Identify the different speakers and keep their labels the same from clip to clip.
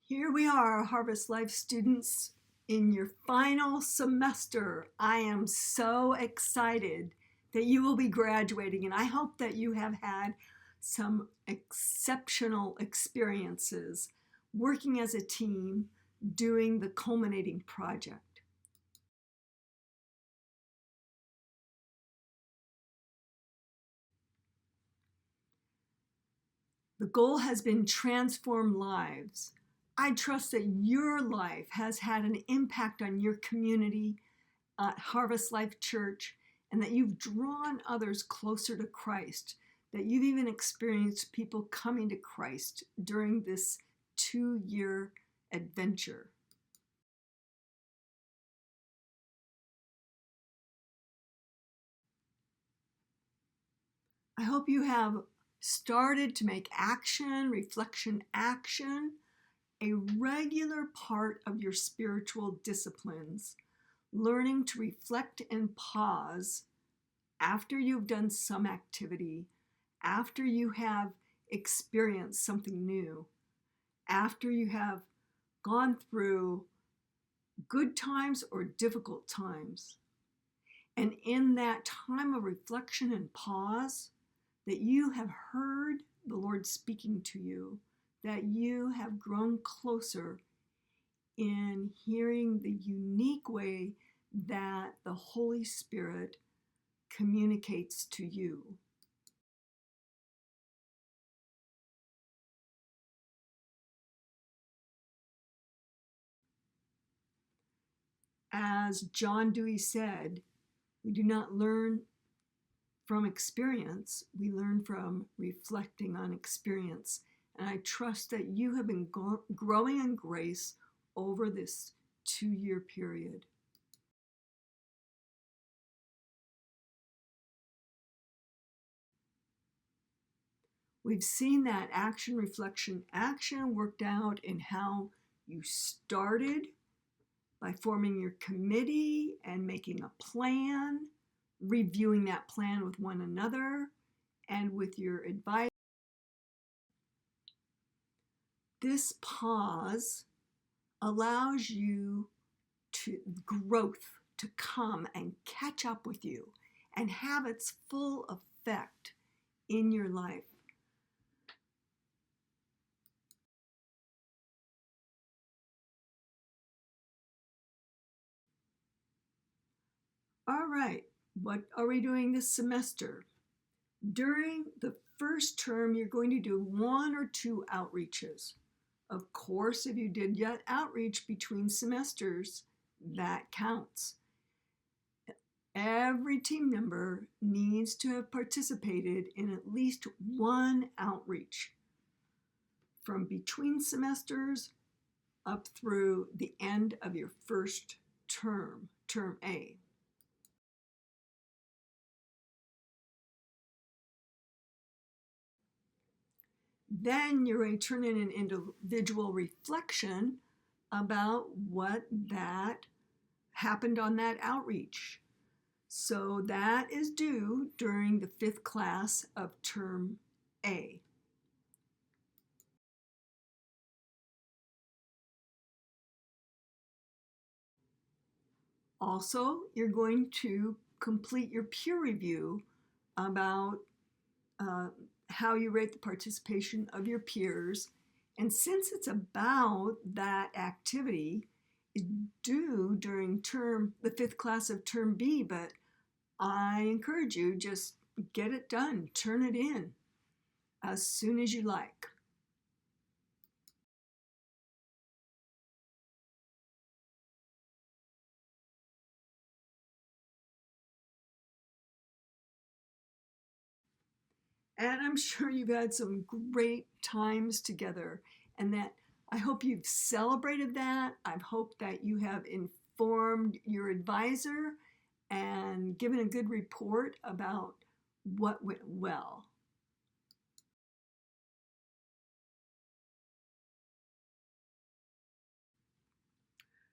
Speaker 1: Here we are, Harvest Life students, in your final semester. I am so excited that you will be graduating, and I hope that you have had some exceptional experiences working as a team, doing the culminating project. The goal has been transform lives. I trust that your life has had an impact on your community at Harvest Life Church, and that you've drawn others closer to Christ, that you've even experienced people coming to Christ during this 2-year adventure. I hope you have started to make reflection action, a regular part of your spiritual disciplines, learning to reflect and pause after you've done some activity, after you have experienced something new, after you have gone through good times or difficult times. And in that time of reflection and pause, that you have heard the Lord speaking to you, that you have grown closer in hearing the unique way that the Holy Spirit communicates to you. As John Dewey said, we do not learn from experience, we learn from reflecting on experience. And I trust that you have been growing in grace over this 2-year period. We've seen that action, reflection, action worked out in how you started by forming your committee and making a plan, reviewing that plan with one another and with your advisor. This pause allows you growth to come and catch up with you and have its full effect in your life. All right, what are we doing this semester? During the first term, you're going to do 1 or 2 outreaches. Of course, if you did yet outreach between semesters, that counts. Every team member needs to have participated in at least 1 outreach from between semesters up through the end of your first term, term A. Then you're going to turn in an individual reflection about what that happened on that outreach. So that is due during the 5th class of term A. Also, you're going to complete your peer review about how you rate the participation of your peers. And since it's about that activity, it's due during the 5th class of term B, but I encourage you, just get it done, turn it in as soon as you like. And I'm sure you've had some great times together, and that I hope you've celebrated that. I hope that you have informed your advisor and given a good report about what went well.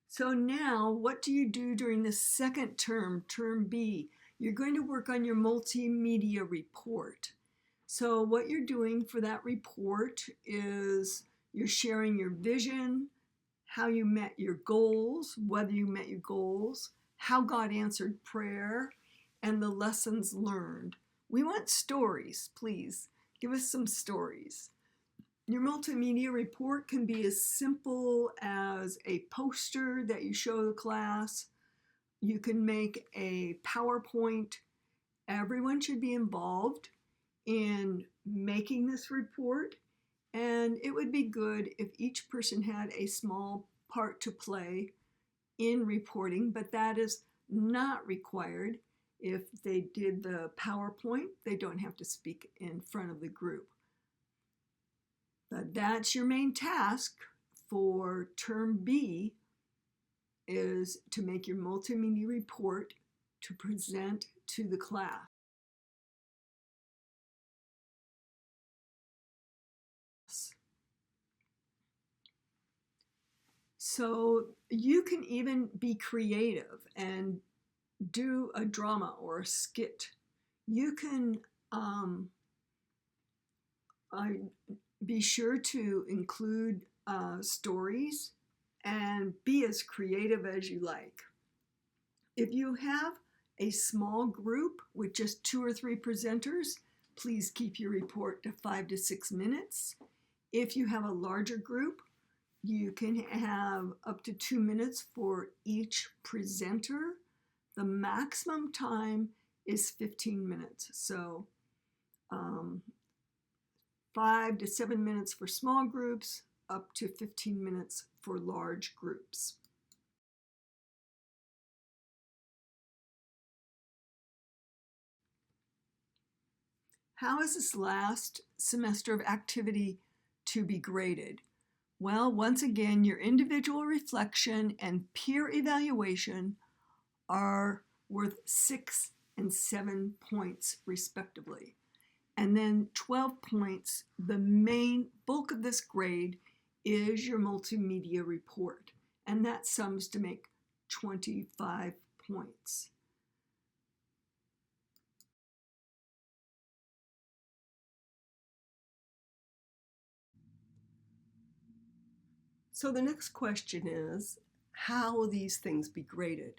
Speaker 1: So now, what do you do during the second term, term B? You're going to work on your multimedia report. So what you're doing for that report is You're sharing your vision, how you met your goals, whether you met your goals, how God answered prayer, and the lessons learned. We want stories, please. Give us some stories. Your multimedia report can be as simple as a poster that you show the class. You can make a PowerPoint. Everyone should be involved in making this report, and it would be good if each person had a small part to play in reporting, but that is not required. If they did the PowerPoint, they don't have to speak in front of the group. But that's your main task for Term B, is to make your multimedia report to present to the class. So you can even be creative and do a drama or a skit. You can be sure to include stories and be as creative as you like. If you have a small group with just 2 or 3 presenters, please keep your report to 5 to 6 minutes. If you have a larger group, you can have up to 2 minutes for each presenter. The maximum time is 15 minutes. So 5 to 7 minutes for small groups, up to 15 minutes for large groups. How is this last semester of activity to be graded? Well, once again, your individual reflection and peer evaluation are worth 6 and 7 points respectively. And then 12 points, the main bulk of this grade is your multimedia report. And that sums to make 25 points. So the next question is, how will these things be graded?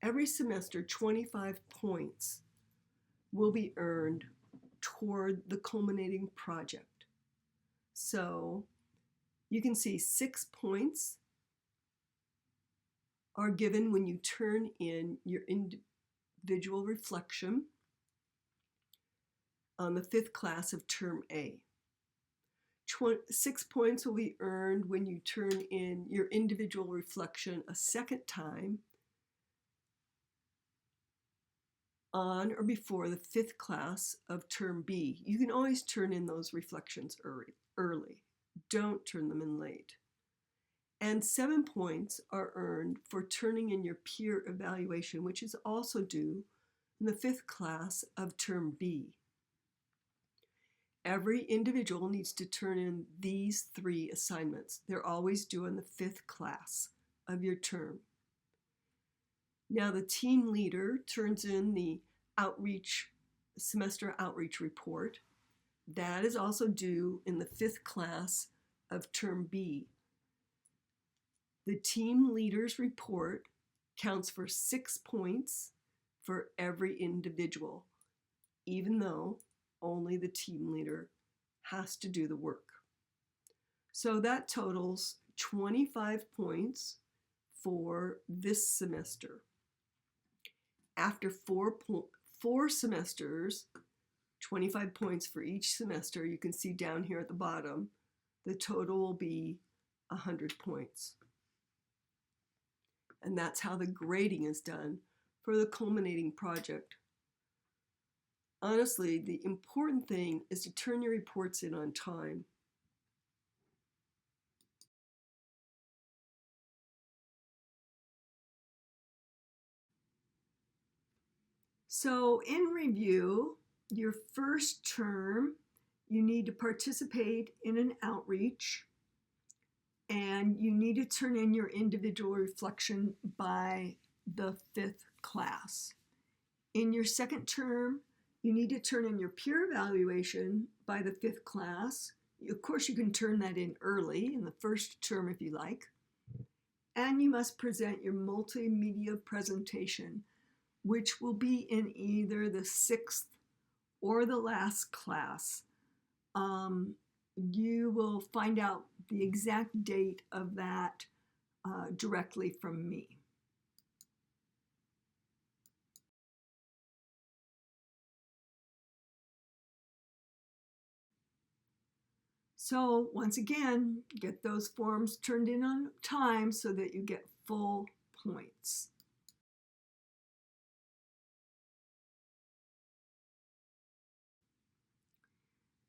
Speaker 1: Every semester, 25 points will be earned toward the culminating project. So you can see 6 points are given when you turn in your individual reflection on the 5th class of Term A. 6 points will be earned when you turn in your individual reflection a second time on or before the 5th class of Term B. You can always turn in those reflections early. Don't turn them in late. And 7 points are earned for turning in your peer evaluation, which is also due in the 5th class of Term B. Every individual needs to turn in these 3 assignments. They're always due in the 5th class of your term. Now the team leader turns in the semester outreach report. That is also due in the 5th class of Term B. The team leader's report counts for 6 points for every individual, even though only the team leader has to do the work. So that totals 25 points for this semester. After 4 semesters, 25 points for each semester, you can see down here at the bottom, the total will be 100 points. And that's how the grading is done for the culminating project. Honestly, the important thing is to turn your reports in on time. So in review, your first term, you need to participate in an outreach, and you need to turn in your individual reflection by the 5th class. In your second term, you need to turn in your peer evaluation by the 5th class. Of course, you can turn that in early in the first term if you like. And you must present your multimedia presentation, which will be in either the 6th or the last class. You will find out the exact date of that directly from me. So once again, get those forms turned in on time so that you get full points.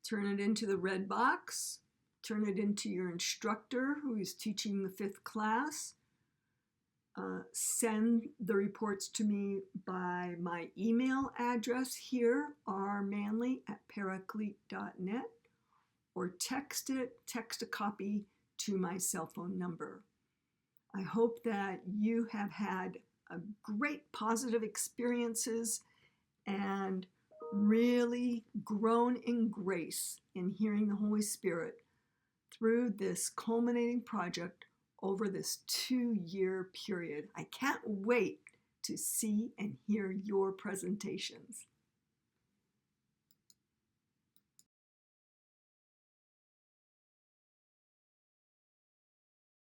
Speaker 1: Turn it into the red box. Turn it into your instructor who is teaching the 5th class. Send the reports to me by my email address here, rmanley@paraclete.net, or text a copy to my cell phone number. I hope that you have had a great positive experiences and really grown in grace in hearing the Holy Spirit through this culminating project over this 2-year period. I can't wait to see and hear your presentations.